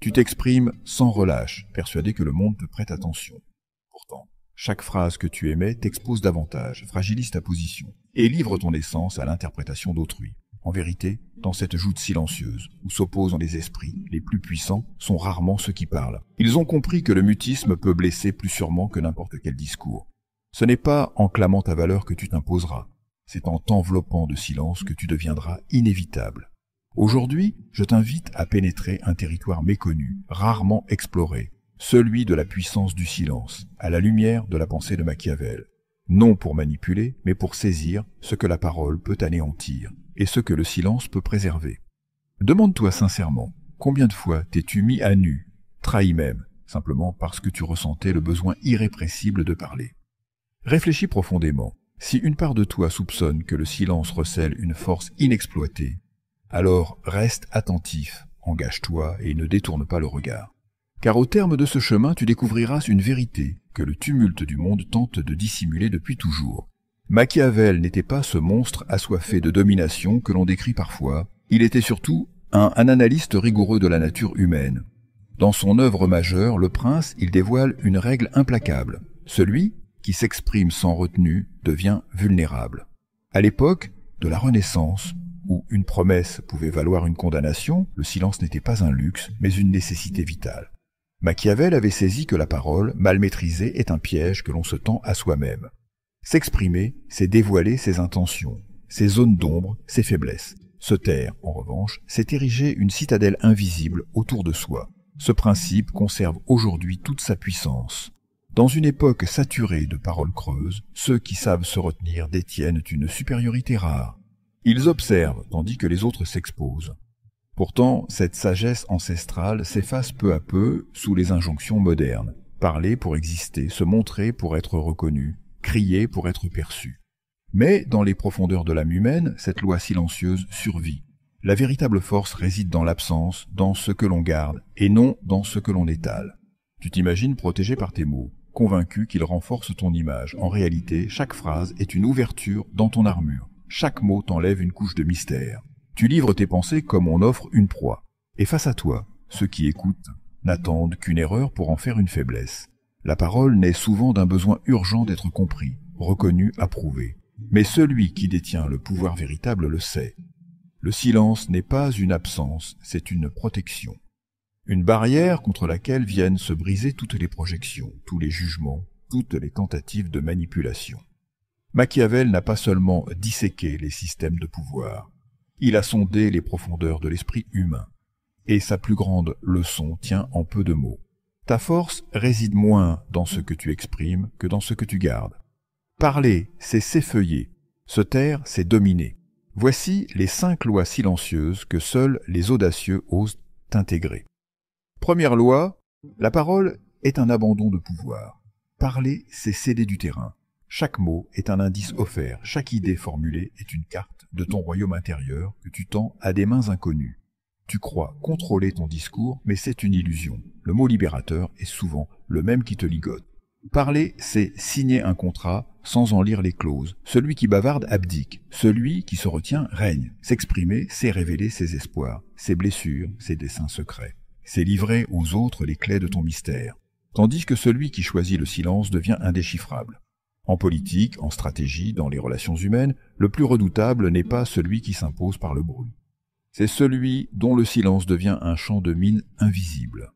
Tu t'exprimes sans relâche, persuadé que le monde te prête attention. Pourtant, chaque phrase que tu émets t'expose davantage, fragilise ta position et livre ton essence à l'interprétation d'autrui. En vérité, dans cette joute silencieuse, où s'opposent les esprits, les plus puissants sont rarement ceux qui parlent. Ils ont compris que le mutisme peut blesser plus sûrement que n'importe quel discours. Ce n'est pas en clamant ta valeur que tu t'imposeras, c'est en t'enveloppant de silence que tu deviendras inévitable. Aujourd'hui, je t'invite à pénétrer un territoire méconnu, rarement exploré, celui de la puissance du silence, à la lumière de la pensée de Machiavel. Non pour manipuler, mais pour saisir ce que la parole peut anéantir et ce que le silence peut préserver. Demande-toi sincèrement, combien de fois t'es-tu mis à nu, trahi même, simplement parce que tu ressentais le besoin irrépressible de parler. Réfléchis profondément. Si une part de toi soupçonne que le silence recèle une force inexploitée, alors reste attentif, engage-toi et ne détourne pas le regard. Car au terme de ce chemin, tu découvriras une vérité que le tumulte du monde tente de dissimuler depuis toujours. Machiavel n'était pas ce monstre assoiffé de domination que l'on décrit parfois, il était surtout un analyste rigoureux de la nature humaine. Dans son œuvre majeure, Le Prince, il dévoile une règle implacable. Celui qui s'exprime sans retenue devient vulnérable. À l'époque de la Renaissance, où une promesse pouvait valoir une condamnation, le silence n'était pas un luxe, mais une nécessité vitale. Machiavel avait saisi que la parole, mal maîtrisée, est un piège que l'on se tend à soi-même. S'exprimer, c'est dévoiler ses intentions, ses zones d'ombre, ses faiblesses. Se taire, en revanche, c'est ériger une citadelle invisible autour de soi. Ce principe conserve aujourd'hui toute sa puissance. Dans une époque saturée de paroles creuses, ceux qui savent se retenir détiennent une supériorité rare. Ils observent tandis que les autres s'exposent. Pourtant, cette sagesse ancestrale s'efface peu à peu sous les injonctions modernes. Parler pour exister, se montrer pour être reconnu, crier pour être perçu. Mais dans les profondeurs de l'âme humaine, cette loi silencieuse survit. La véritable force réside dans l'absence, dans ce que l'on garde, et non dans ce que l'on étale. Tu t'imagines protégé par tes mots, convaincu qu'ils renforcent ton image. En réalité, chaque phrase est une ouverture dans ton armure. Chaque mot t'enlève une couche de mystère. Tu livres tes pensées comme on offre une proie. Et face à toi, ceux qui écoutent n'attendent qu'une erreur pour en faire une faiblesse. La parole naît souvent d'un besoin urgent d'être compris, reconnu, approuvé. Mais celui qui détient le pouvoir véritable le sait. Le silence n'est pas une absence, c'est une protection. Une barrière contre laquelle viennent se briser toutes les projections, tous les jugements, toutes les tentatives de manipulation. Machiavel n'a pas seulement disséqué les systèmes de pouvoir, il a sondé les profondeurs de l'esprit humain, et sa plus grande leçon tient en peu de mots. Ta force réside moins dans ce que tu exprimes que dans ce que tu gardes. Parler, c'est s'effeuiller. Se taire, c'est dominer. Voici les 5 lois silencieuses que seuls les audacieux osent intégrer. Première loi, la parole est un abandon de pouvoir. Parler, c'est céder du terrain. Chaque mot est un indice offert, chaque idée formulée est une carte de ton royaume intérieur que tu tends à des mains inconnues. Tu crois contrôler ton discours, mais c'est une illusion. Le mot libérateur est souvent le même qui te ligote. Parler, c'est signer un contrat sans en lire les clauses. Celui qui bavarde abdique. Celui qui se retient règne. S'exprimer, c'est révéler ses espoirs, ses blessures, ses desseins secrets. C'est livrer aux autres les clés de ton mystère. Tandis que celui qui choisit le silence devient indéchiffrable. En politique, en stratégie, dans les relations humaines, le plus redoutable n'est pas celui qui s'impose par le bruit. C'est celui dont le silence devient un champ de mine invisible.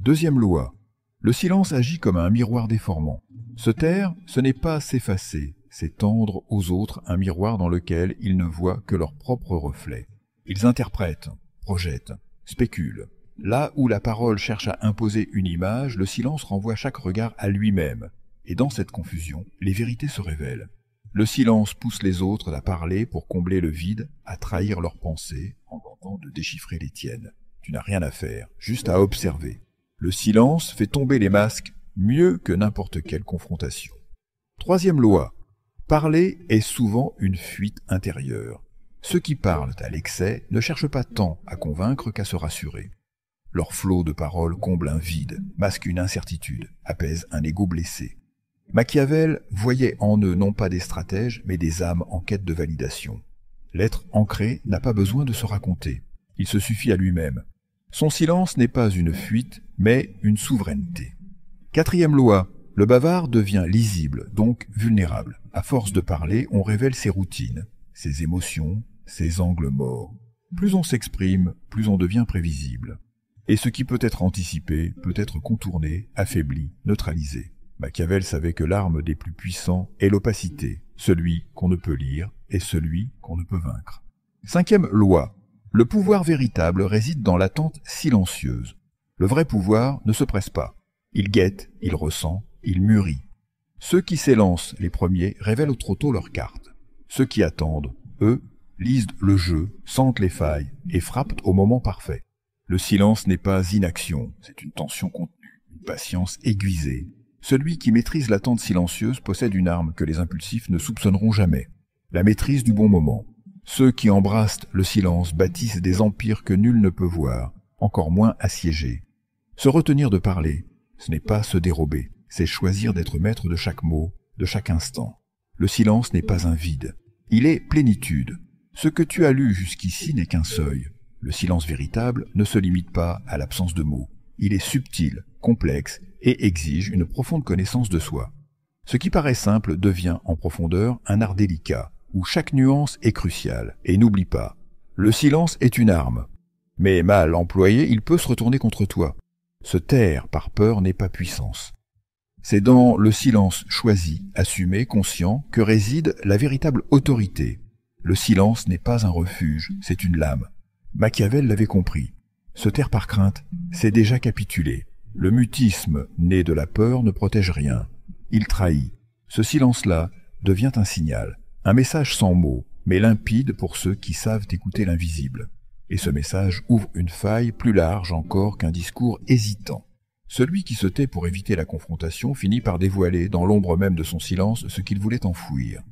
Deuxième loi. Le silence agit comme un miroir déformant. Se taire, ce n'est pas s'effacer, c'est tendre aux autres un miroir dans lequel ils ne voient que leur propre reflet. Ils interprètent, projettent, spéculent. Là où la parole cherche à imposer une image, le silence renvoie chaque regard à lui-même. Et dans cette confusion, les vérités se révèlent. Le silence pousse les autres à parler pour combler le vide, à trahir leurs pensées, en tentant de déchiffrer les tiennes. Tu n'as rien à faire, juste à observer. Le silence fait tomber les masques mieux que n'importe quelle confrontation. Troisième loi. Parler est souvent une fuite intérieure. Ceux qui parlent à l'excès ne cherchent pas tant à convaincre qu'à se rassurer. Leur flot de paroles comble un vide, masque une incertitude, apaise un ego blessé. Machiavel voyait en eux non pas des stratèges, mais des âmes en quête de validation. L'être ancré n'a pas besoin de se raconter. Il se suffit à lui-même. Son silence n'est pas une fuite, mais une souveraineté. Quatrième loi, le bavard devient lisible, donc vulnérable. À force de parler, on révèle ses routines, ses émotions, ses angles morts. Plus on s'exprime, plus on devient prévisible. Et ce qui peut être anticipé peut être contourné, affaibli, neutralisé. Machiavel savait que l'arme des plus puissants est l'opacité, celui qu'on ne peut lire et celui qu'on ne peut vaincre. Cinquième loi. Le pouvoir véritable réside dans l'attente silencieuse. Le vrai pouvoir ne se presse pas. Il guette, il ressent, il mûrit. Ceux qui s'élancent les premiers révèlent trop tôt leurs cartes. Ceux qui attendent, eux, lisent le jeu, sentent les failles et frappent au moment parfait. Le silence n'est pas inaction, c'est une tension contenue, une patience aiguisée. Celui qui maîtrise l'attente silencieuse possède une arme que les impulsifs ne soupçonneront jamais. La maîtrise du bon moment. Ceux qui embrassent le silence bâtissent des empires que nul ne peut voir, encore moins assiéger. Se retenir de parler, ce n'est pas se dérober, c'est choisir d'être maître de chaque mot, de chaque instant. Le silence n'est pas un vide, il est plénitude. Ce que tu as lu jusqu'ici n'est qu'un seuil. Le silence véritable ne se limite pas à l'absence de mots. Il est subtil, complexe et exige une profonde connaissance de soi. Ce qui paraît simple devient en profondeur un art délicat, où chaque nuance est cruciale. Et n'oublie pas, le silence est une arme. Mais mal employé, il peut se retourner contre toi. Se taire par peur n'est pas puissance. C'est dans le silence choisi, assumé, conscient, que réside la véritable autorité. Le silence n'est pas un refuge, c'est une lame. Machiavel l'avait compris. Se taire par crainte, c'est déjà capituler. Le mutisme, né de la peur, ne protège rien. Il trahit. Ce silence-là devient un signal, un message sans mots, mais limpide pour ceux qui savent écouter l'invisible. Et ce message ouvre une faille plus large encore qu'un discours hésitant. Celui qui se tait pour éviter la confrontation finit par dévoiler dans l'ombre même de son silence ce qu'il voulait enfouir.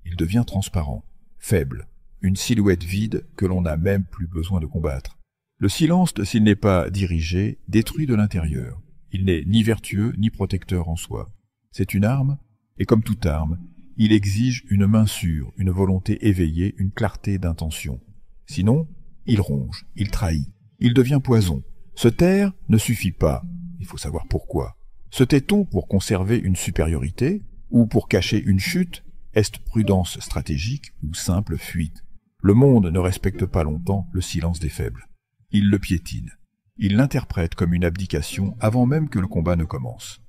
Il devient transparent, faible, une silhouette vide que l'on n'a même plus besoin de combattre. Le silence, s'il n'est pas dirigé, détruit de l'intérieur. Il n'est ni vertueux ni protecteur en soi. C'est une arme, et comme toute arme, il exige une main sûre, une volonté éveillée, une clarté d'intention. Sinon, il ronge, il trahit, il devient poison. Se taire ne suffit pas, il faut savoir pourquoi. Se tait-on pour conserver une supériorité, ou pour cacher une chute? Est-ce prudence stratégique ou simple fuite? Le monde ne respecte pas longtemps le silence des faibles. Il le piétine. Il l'interprète comme une abdication avant même que le combat ne commence.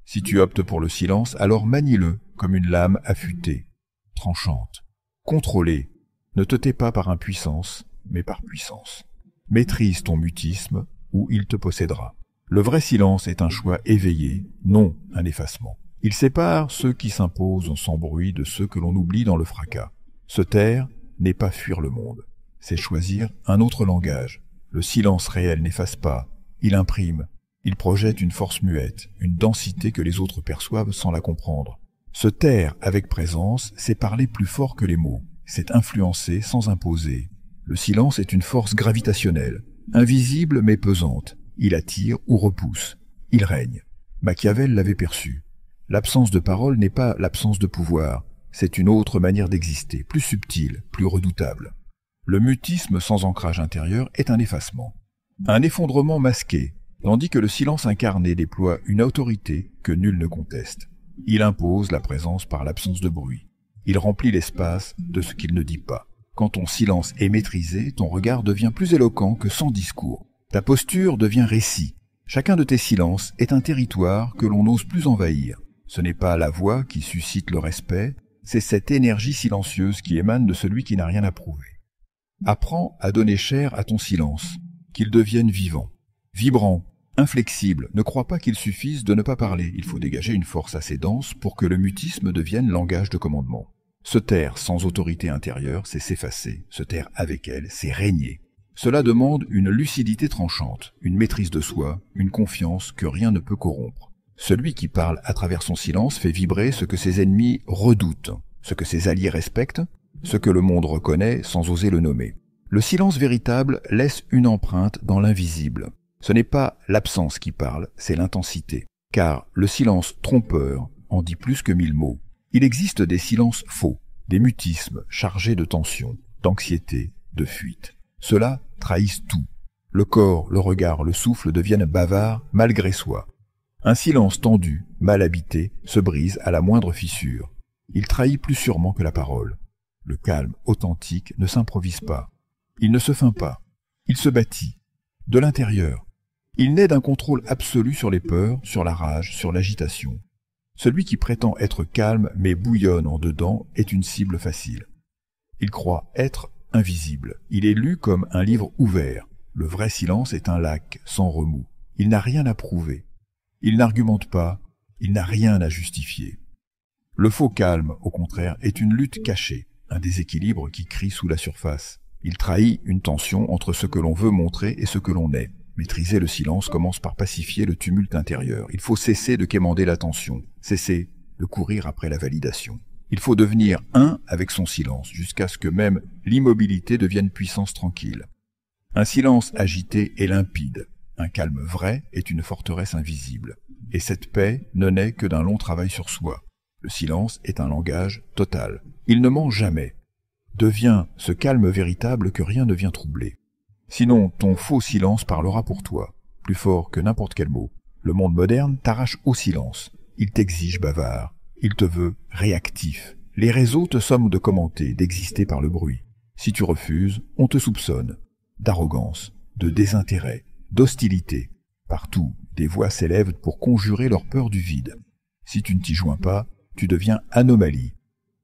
Si tu optes pour le silence, alors manie-le comme une lame affûtée, tranchante, contrôlée. Ne te tais pas par impuissance, mais par puissance. Maîtrise ton mutisme, ou il te possédera. Le vrai silence est un choix éveillé, non un effacement. Il sépare ceux qui s'imposent sans bruit de ceux que l'on oublie dans le fracas. Se taire n'est pas fuir le monde, c'est choisir un autre langage. Le silence réel n'efface pas, il imprime, il projette une force muette, une densité que les autres perçoivent sans la comprendre. Se taire avec présence, c'est parler plus fort que les mots, c'est influencer sans imposer. Le silence est une force gravitationnelle, invisible mais pesante. Il attire ou repousse, il règne. Machiavel l'avait perçu. L'absence de parole n'est pas l'absence de pouvoir, c'est une autre manière d'exister, plus subtile, plus redoutable. Le mutisme sans ancrage intérieur est un effacement, un effondrement masqué, tandis que le silence incarné déploie une autorité que nul ne conteste. Il impose la présence par l'absence de bruit. Il remplit l'espace de ce qu'il ne dit pas. Quand ton silence est maîtrisé, ton regard devient plus éloquent que sans discours. Ta posture devient récit. Chacun de tes silences est un territoire que l'on n'ose plus envahir. Ce n'est pas la voix qui suscite le respect, c'est cette énergie silencieuse qui émane de celui qui n'a rien à prouver. Apprends à donner chair à ton silence, qu'il devienne vivant, vibrant, inflexible. Ne crois pas qu'il suffise de ne pas parler. Il faut dégager une force assez dense pour que le mutisme devienne langage de commandement. Se taire sans autorité intérieure, c'est s'effacer. Se taire avec elle, c'est régner. Cela demande une lucidité tranchante, une maîtrise de soi, une confiance que rien ne peut corrompre. Celui qui parle à travers son silence fait vibrer ce que ses ennemis redoutent, ce que ses alliés respectent, ce que le monde reconnaît sans oser le nommer. Le silence véritable laisse une empreinte dans l'invisible. Ce n'est pas l'absence qui parle, c'est l'intensité. Car le silence trompeur en dit plus que 1000 mots. Il existe des silences faux, des mutismes chargés de tension, d'anxiété, de fuite. Ceux-là trahissent tout. Le corps, le regard, le souffle deviennent bavards malgré soi. Un silence tendu, mal habité, se brise à la moindre fissure. Il trahit plus sûrement que la parole. Le calme authentique ne s'improvise pas. Il ne se feint pas. Il se bâtit. De l'intérieur. Il naît d'un contrôle absolu sur les peurs, sur la rage, sur l'agitation. Celui qui prétend être calme mais bouillonne en dedans est une cible facile. Il croit être invisible. Il est lu comme un livre ouvert. Le vrai silence est un lac sans remous. Il n'a rien à prouver. Il n'argumente pas. Il n'a rien à justifier. Le faux calme, au contraire, est une lutte cachée, un déséquilibre qui crie sous la surface. Il trahit une tension entre ce que l'on veut montrer et ce que l'on est. Maîtriser le silence commence par pacifier le tumulte intérieur. Il faut cesser de quémander l'attention, cesser de courir après la validation. Il faut devenir un avec son silence, jusqu'à ce que même l'immobilité devienne puissance tranquille. Un silence agité est limpide. Un calme vrai est une forteresse invisible. Et cette paix ne naît que d'un long travail sur soi. Le silence est un langage total. Il ne ment jamais. Deviens ce calme véritable que rien ne vient troubler. Sinon, ton faux silence parlera pour toi, plus fort que n'importe quel mot. Le monde moderne t'arrache au silence. Il t'exige bavard. Il te veut réactif. Les réseaux te somment de commenter, d'exister par le bruit. Si tu refuses, on te soupçonne d'arrogance, de désintérêt, d'hostilité. Partout, des voix s'élèvent pour conjurer leur peur du vide. Si tu ne t'y joins pas, tu deviens anomalie.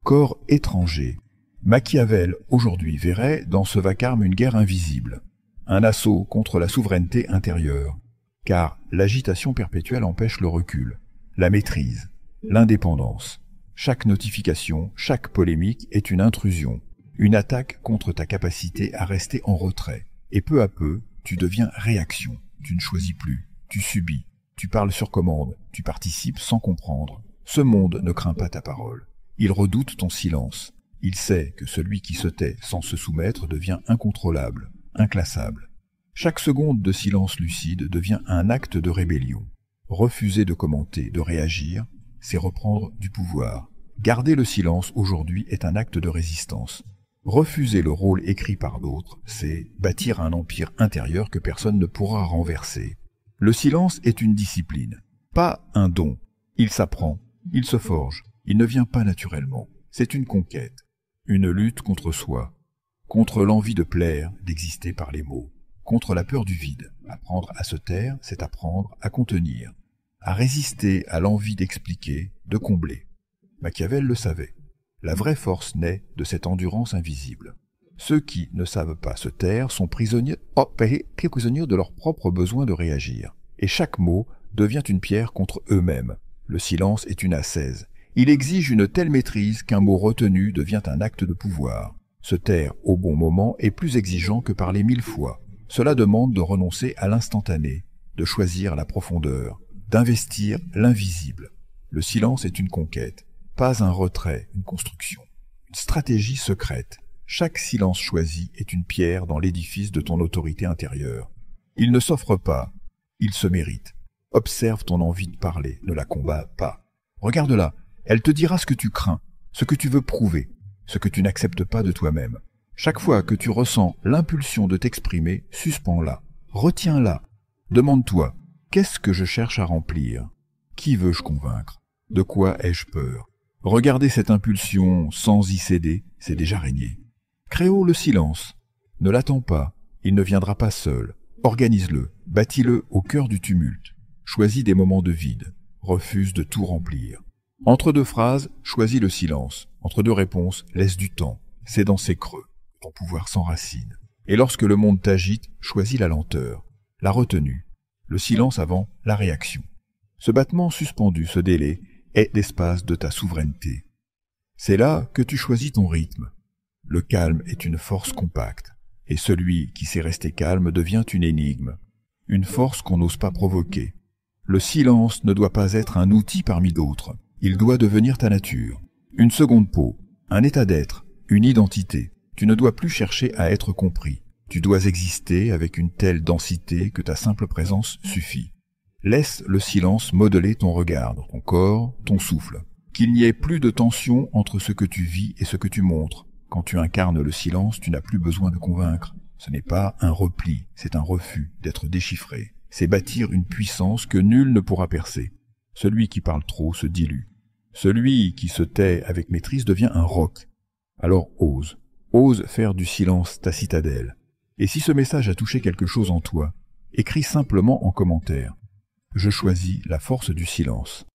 Corps étranger. Machiavel, aujourd'hui, verrait dans ce vacarme une guerre invisible. Un assaut contre la souveraineté intérieure. Car l'agitation perpétuelle empêche le recul, la maîtrise, l'indépendance. Chaque notification, chaque polémique est une intrusion, une attaque contre ta capacité à rester en retrait. Et peu à peu, tu deviens réaction. Tu ne choisis plus, tu subis, tu parles sur commande, tu participes sans comprendre. Ce monde ne craint pas ta parole. Il redoute ton silence. Il sait que celui qui se tait sans se soumettre devient incontrôlable, inclassable. Chaque seconde de silence lucide devient un acte de rébellion. Refuser de commenter, de réagir, c'est reprendre du pouvoir. Garder le silence aujourd'hui est un acte de résistance. Refuser le rôle écrit par d'autres, c'est bâtir un empire intérieur que personne ne pourra renverser. Le silence est une discipline, pas un don. Il s'apprend, il se forge, il ne vient pas naturellement. C'est une conquête, une lutte contre soi, contre l'envie de plaire, d'exister par les mots, contre la peur du vide. Apprendre à se taire, c'est apprendre à contenir, à résister à l'envie d'expliquer, de combler. Machiavel le savait. La vraie force naît de cette endurance invisible. Ceux qui ne savent pas se taire sont prisonniers de leur propre besoin de réagir. Et chaque mot devient une pierre contre eux-mêmes. Le silence est une ascèse. Il exige une telle maîtrise qu'un mot retenu devient un acte de pouvoir. Se taire au bon moment est plus exigeant que parler 1000 fois. Cela demande de renoncer à l'instantané, de choisir la profondeur, d'investir l'invisible. Le silence est une conquête, pas un retrait, une construction. Une stratégie secrète. Chaque silence choisi est une pierre dans l'édifice de ton autorité intérieure. Il ne s'offre pas, il se mérite. Observe ton envie de parler, ne la combats pas. Regarde-la, elle te dira ce que tu crains, ce que tu veux prouver, ce que tu n'acceptes pas de toi-même. Chaque fois que tu ressens l'impulsion de t'exprimer, suspends-la, retiens-la. Demande-toi, qu'est-ce que je cherche à remplir? Qui veux-je convaincre? De quoi ai-je peur? Regarder cette impulsion sans y céder, c'est déjà régner. Créons le silence. Ne l'attends pas, il ne viendra pas seul. Organise-le, bâtis-le au cœur du tumulte. Choisis des moments de vide, refuse de tout remplir. Entre deux phrases, choisis le silence. Entre deux réponses, laisse du temps. C'est dans ces creux que ton pouvoir s'enracine. Et lorsque le monde t'agite, choisis la lenteur, la retenue, le silence avant la réaction. Ce battement suspendu, ce délai, est l'espace de ta souveraineté. C'est là que tu choisis ton rythme. Le calme est une force compacte, et celui qui sait rester calme devient une énigme, une force qu'on n'ose pas provoquer. Le silence ne doit pas être un outil parmi d'autres, il doit devenir ta nature, une seconde peau, un état d'être, une identité. Tu ne dois plus chercher à être compris, tu dois exister avec une telle densité que ta simple présence suffit. Laisse le silence modeler ton regard, ton corps, ton souffle. Qu'il n'y ait plus de tension entre ce que tu vis et ce que tu montres. Quand tu incarnes le silence, tu n'as plus besoin de convaincre. Ce n'est pas un repli, c'est un refus d'être déchiffré. C'est bâtir une puissance que nul ne pourra percer. Celui qui parle trop se dilue. Celui qui se tait avec maîtrise devient un roc. Alors ose faire du silence ta citadelle. Et si ce message a touché quelque chose en toi, écris simplement en commentaire. Je choisis la force du silence.